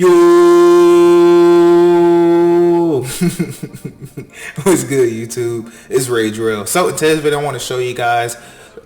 Yo, what's good, YouTube? It's Ray Drill. So in today's video, I want to show you guys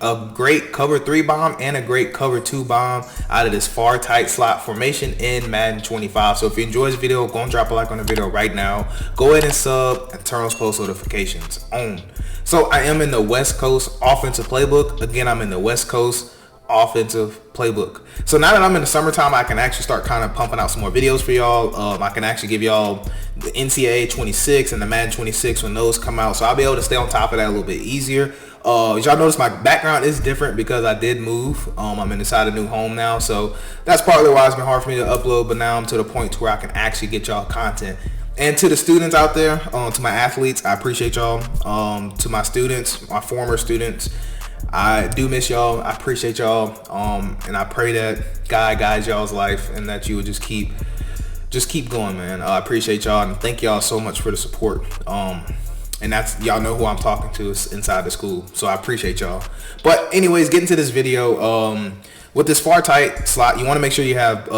a great cover 3 bomb and a great cover 2 bomb out of this far tight slot formation in Madden 25. So if you enjoy this video, go and drop a like on the video right now. Go ahead and sub and turn those post notifications on. So I am in the West Coast offensive playbook. Again, I'm in the West Coast offensive playbook. So now that I'm in the summertime, I can actually start kind of pumping out some more videos for y'all. I can actually give y'all the NCAA 26 and the Madden 26 when those come out, so I'll be able to stay on top of that a little bit easier. As y'all notice, my background is different because I did move. I'm inside a new home now, so that's partly why it's been hard for me to upload, but now I'm to the point to where I can actually get y'all content. And to the students out there, to my athletes, I appreciate y'all. To my students, my former students, I do miss y'all. I appreciate y'all, and I pray that God guides y'all's life and that you would just keep going, man. I appreciate y'all and thank y'all so much for the support. And that's, y'all know who I'm talking to inside the school, so I appreciate y'all. But anyways, getting to this video, with this far tight slot, you want to make sure you have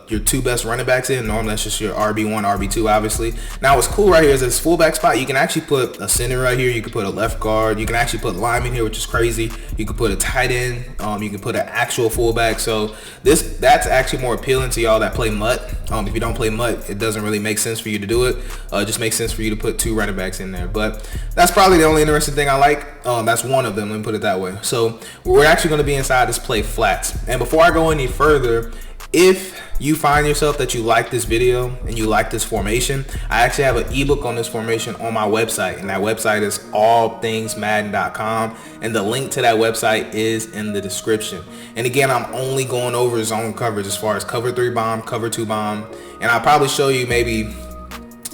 your two best running backs in. Normally that's just your RB1, RB2, obviously. Now what's cool right here is this fullback spot. You can actually put a center right here. You can put a left guard. You can actually put lineman here, which is crazy. You can put a tight end. You can put an actual fullback. So that's actually more appealing to y'all that play MUT. If you don't play MUT, it doesn't really make sense for you to do it. It just makes sense for you to put two running backs in there. But that's probably the only interesting thing I like. That's one of them, let me put it that way. So we're actually going to be inside this play flats. And before I go any further, if you find yourself that you like this video and you like this formation, I actually have an ebook on this formation on my website, and that website is allthingsmadden.com, and the link to that website is in the description. And again, I'm only going over zone coverage as far as cover 3 bomb, cover 2 bomb, and I'll probably show you maybe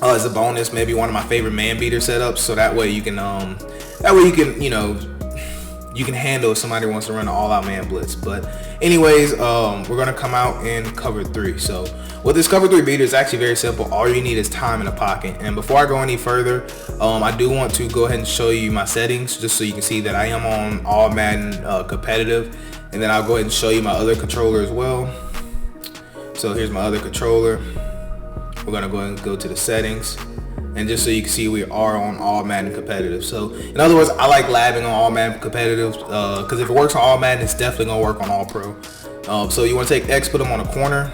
as a bonus maybe one of my favorite man beater setups, so that way you can you can handle if somebody wants to run an all-out man blitz. But anyways, we're gonna come out in cover 3. So with this cover 3 beater, it's actually very simple. All you need is time in the pocket. And before I go any further, I do want to go ahead and show you my settings just so you can see that I am on all Madden competitive, and then I'll go ahead and show you my other controller as well. So here's my other controller. We're gonna go ahead and go to the settings, and just so you can see, we are on all Madden competitive. So in other words, I like labbing on all Madden competitive because if it works on all Madden, it's definitely gonna work on all pro. So you want to take X, put them on a corner.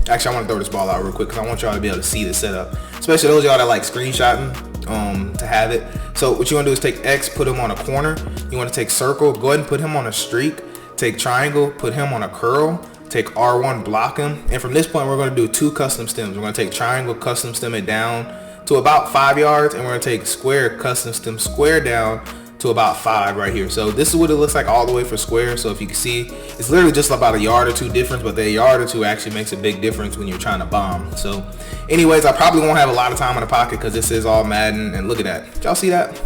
Actually, I want to throw this ball out real quick because I want y'all to be able to see the setup, especially those of y'all that like screenshotting to have it. So what you want to do is take X, put him on a corner. You want to take circle, go ahead and put him on a streak. Take triangle, put him on a curl. Take R1, block him, and from this point we're going to do 2 custom stems. We're going to take triangle, custom stem it down to about 5 yards, and we're going to take square, custom stem square down to about 5 right here. So this is what it looks like all the way for square. So if you can see, it's literally just about a yard or 2 difference, but the yard or 2 actually makes a big difference when you're trying to bomb. So anyways, I probably won't have a lot of time in the pocket because this is all Madden, and look at that. Y'all see that?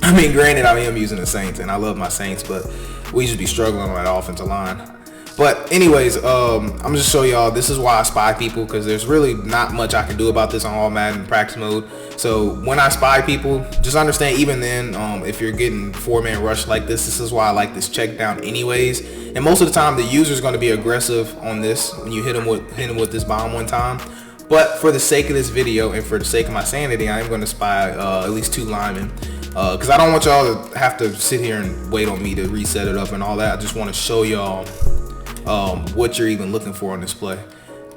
I mean, granted, I am using the Saints, and I love my Saints, but we just be struggling on that offensive line. But anyways, I'm just show y'all, this is why I spy people, because there's really not much I can do about this on all Madden practice mode. So when I spy people, just understand, even then, if you're getting 4-man rush like this is why I like this check down anyways. And most of the time the user is going to be aggressive on this when you hit him with this bomb one time. But for the sake of this video and for the sake of my sanity, I am going to spy at least 2 linemen, because I don't want y'all to have to sit here and wait on me to reset it up and all that. I just want to show y'all what you're even looking for on this play.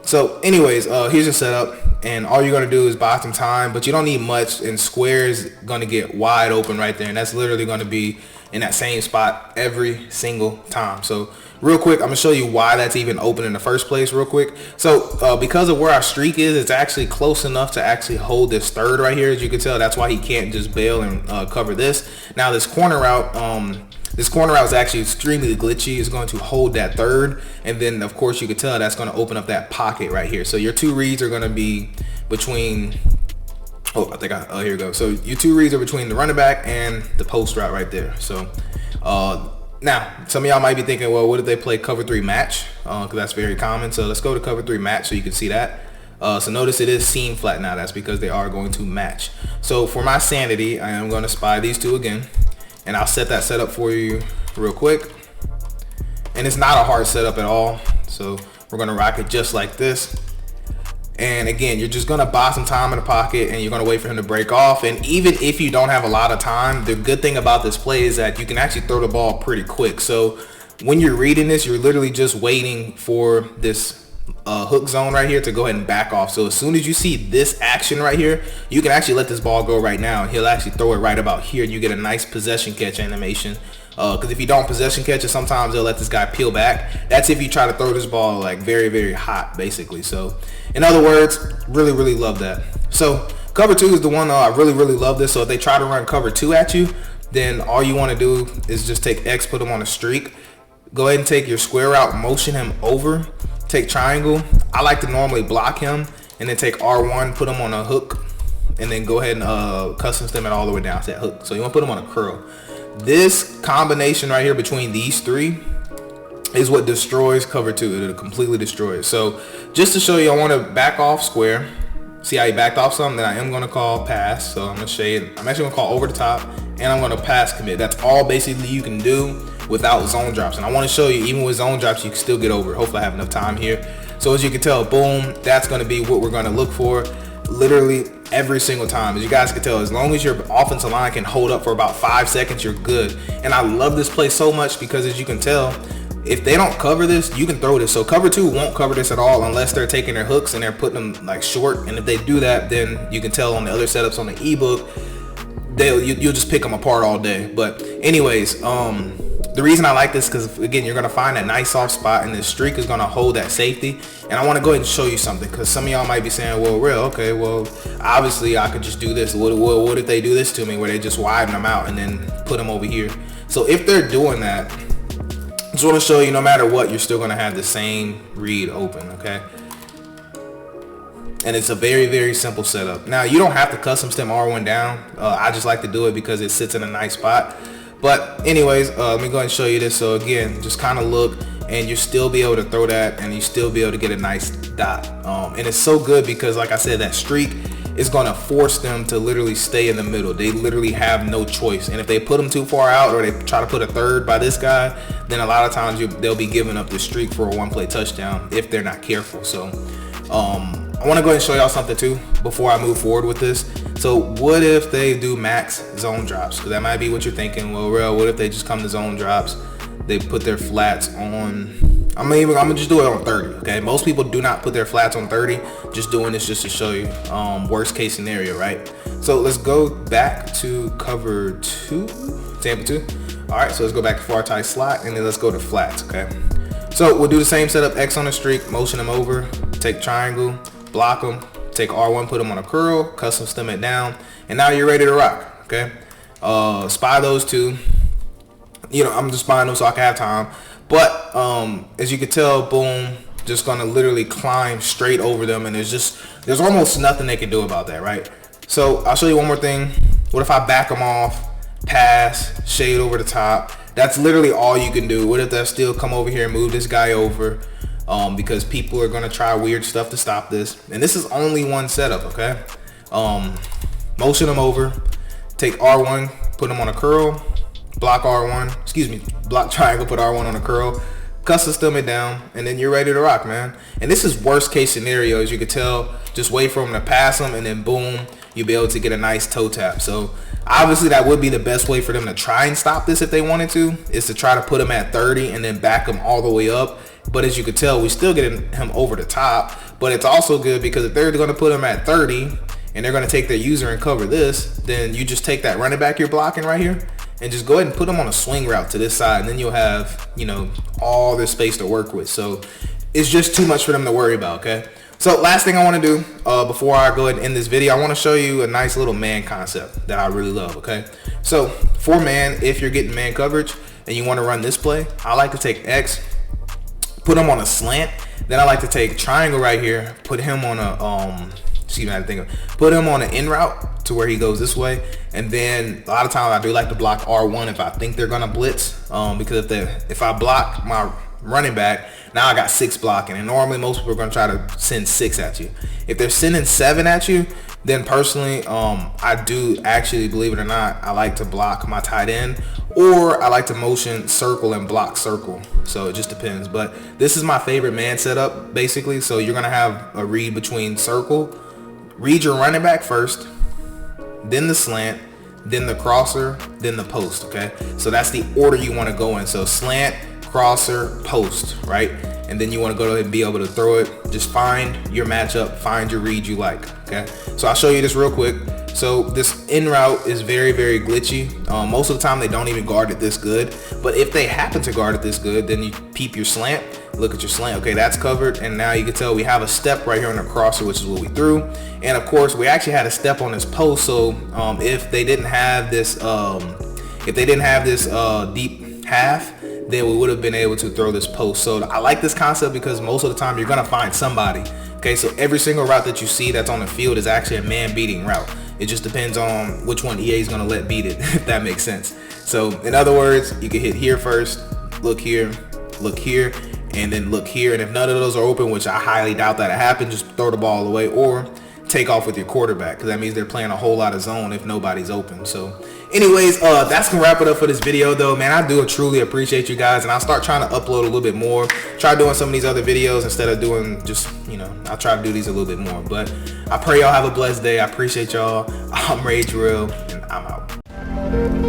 So anyways, here's your setup, and all you're going to do is buy some time, but you don't need much, and square is going to get wide open right there, and that's literally going to be in that same spot every single time. So real quick, I'm going to show you why that's even open in the first place real quick. So because of where our streak is, it's actually close enough to actually hold this third right here. As you can tell, that's why he can't just bail and cover this. Now this corner route, is actually extremely glitchy. It's going to hold that third, and then of course you can tell that's going to open up that pocket right here. So your 2 reads are going to be between, here we go. So your 2 reads are between the running back and the post route right there. So now some of y'all might be thinking, well, what if they play cover 3 match? Because that's very common. So let's go to cover 3 match so you can see that. So notice it is seam flat now. That's because they are going to match. So for my sanity, I am going to spy these 2 again, and I'll set that setup for you real quick. And it's not a hard setup at all. So we're going to rock it just like this. And again, you're just gonna buy some time in the pocket and you're gonna wait for him to break off. And even if you don't have a lot of time, the good thing about this play is that you can actually throw the ball pretty quick. So when you're reading this, you're literally just waiting for this hook zone right here to go ahead and back off. So as soon as you see this action right here, you can actually let this ball go right now, and he'll actually throw it right about here, and you get a nice possession catch animation. Because if you don't possession catch it, sometimes they'll let this guy peel back. That's if you try to throw this ball like very, very hot, basically. So in other words, really, really love that. So cover 2 is the one I really, really love this. So if they try to run cover 2 at you, then all you want to do is just take X, put him on a streak. Go ahead and take your square route, motion him over. Take triangle. I like to normally block him and then take R1, put him on a hook, and then go ahead and custom stem it all the way down to that hook. So you want to put him on a curl. This combination right here between these three is what destroys cover 2. It'll completely destroy it. So just to show you, I want to back off square. See how he backed off some? Then I am going to call pass. So I'm going to shade. I'm actually going to call over the top, and I'm going to pass commit. That's all basically you can do without zone drops. And I want to show you, even with zone drops, you can still get over it. Hopefully I have enough time here. So as you can tell, boom, that's going to be what we're going to look for literally every single time. As you guys can tell, as long as your offensive line can hold up for about 5 seconds, you're good. And I love this play so much because as you can tell, if they don't cover this, you can throw this. So cover 2 won't cover this at all unless they're taking their hooks and they're putting them like short. And if they do that, then you can tell on the other setups on the ebook, you'll just pick them apart all day. But anyways, the reason I like this because again, you're gonna find that nice soft spot, and this streak is gonna hold that safety. And I want to go ahead and show you something because some of y'all might be saying, "Well, real, okay, well, obviously I could just do this. What if they do this to me, where they just widen them out and then put them over here?" So if they're doing that, I just want to show you, no matter what, you're still gonna have the same read open, okay? And it's a very, very simple setup. Now, you don't have to custom stem R1 down. I just like to do it because it sits in a nice spot. But anyways, let me go ahead and show you this. So again, just kind of look, and you still be able to throw that, and you still be able to get a nice dot. And it's so good because, like I said, that streak is going to force them to literally stay in the middle. They literally have no choice. And if they put them too far out, or they try to put a third by this guy, then a lot of times they'll be giving up the streak for a one-play touchdown if they're not careful. So I want to go ahead and show y'all something too before I move forward with this. So what if they do max zone drops? Because that might be what you're thinking. Well, real, what if they just come to zone drops? They put their flats on, I'm gonna just do it on 30. Okay, most people do not put their flats on 30. Just doing this just to show you worst case scenario, right? So let's go back to cover 2, Tampa 2. All right, so let's go back to far tight slot, and then let's go to flats. Okay, so we'll do the same setup. X on the streak, motion them over, take triangle, block them, take R1, put them on a curl, custom stem it down, and now you're ready to rock. Okay, spy those two. You know, I'm just buying them so I can have time. But as you can tell, boom, just gonna literally climb straight over them, and there's almost nothing they can do about that, right? So I'll show you one more thing. What if I back them off, pass, shade over the top? That's literally all you can do. What if they still come over here and move this guy over? Because people are gonna try weird stuff to stop this, and this is only one setup. Okay, motion them over, take R1, put them on a curl, block R1, excuse me, block triangle, put R1 on a curl, custom stem it down, and then you're ready to rock, man. And this is worst case scenario. As you can tell, just wait for them to pass them, and then boom, you'll be able to get a nice toe tap. So obviously that would be the best way for them to try and stop this if they wanted to, is to try to put him at 30 and then back him all the way up. But as you can tell, we still get him over the top. But it's also good because if they're going to put him at 30 and they're going to take their user and cover this, then you just take that running back you're blocking right here and just go ahead and put them on a swing route to this side, and then you'll have, you know, all this space to work with. So it's just too much for them to worry about. Okay, so last thing I want to do before I go ahead and end this video, I want to show you a nice little man concept that I really love. Okay, so for man, if you're getting man coverage and you want to run this play, I like to take X, put him on a slant. Then I like to take triangle right here, put him on a excuse me, I had to think of it. Put him on an in route to where he goes this way. And then a lot of times I do like to block R1 if I think they're gonna blitz, because if I block my running back, now I got 6 blocking, and normally most people are gonna try to send 6 at you. If they're sending 7 at you, then personally I do actually, believe it or not, I like to block my tight end or I like to motion circle and block circle. So it just depends. But this is my favorite man setup basically. So you're gonna have a read between circle, read your running back first, then the slant, then the crosser, then the post. Okay, so that's the order you want to go in. So slant, crosser, post, right? And then you want to go ahead and be able to throw it. Just find your matchup, find your read you like. Okay, so I'll show you this real quick. So this in route is very, very glitchy. Most of the time they don't even guard it this good, but if they happen to guard it this good, then you peep your slant, look at your slant. Okay, that's covered, and now you can tell we have a step right here on the crosser, which is what we threw. And of course we actually had a step on this post. So if they didn't have this deep half, then we would have been able to throw this post. So I like this concept because most of the time you're gonna find somebody. Okay, so every single route that you see that's on the field is actually a man beating route. It just depends on which one EA is gonna let beat it, if that makes sense. So in other words, you can hit here first, look here, and then look here. And if none of those are open, which I highly doubt that it happened, just throw the ball away or take off with your quarterback, because that means they're playing a whole lot of zone if nobody's open. So anyways, that's gonna wrap it up for this video though, man. I do truly appreciate you guys, and I'll start trying to upload a little bit more, try doing some of these other videos instead of doing just, I'll try to do these a little bit more. But I pray y'all have a blessed day. I appreciate y'all. I'm Rage Real, and I'm out.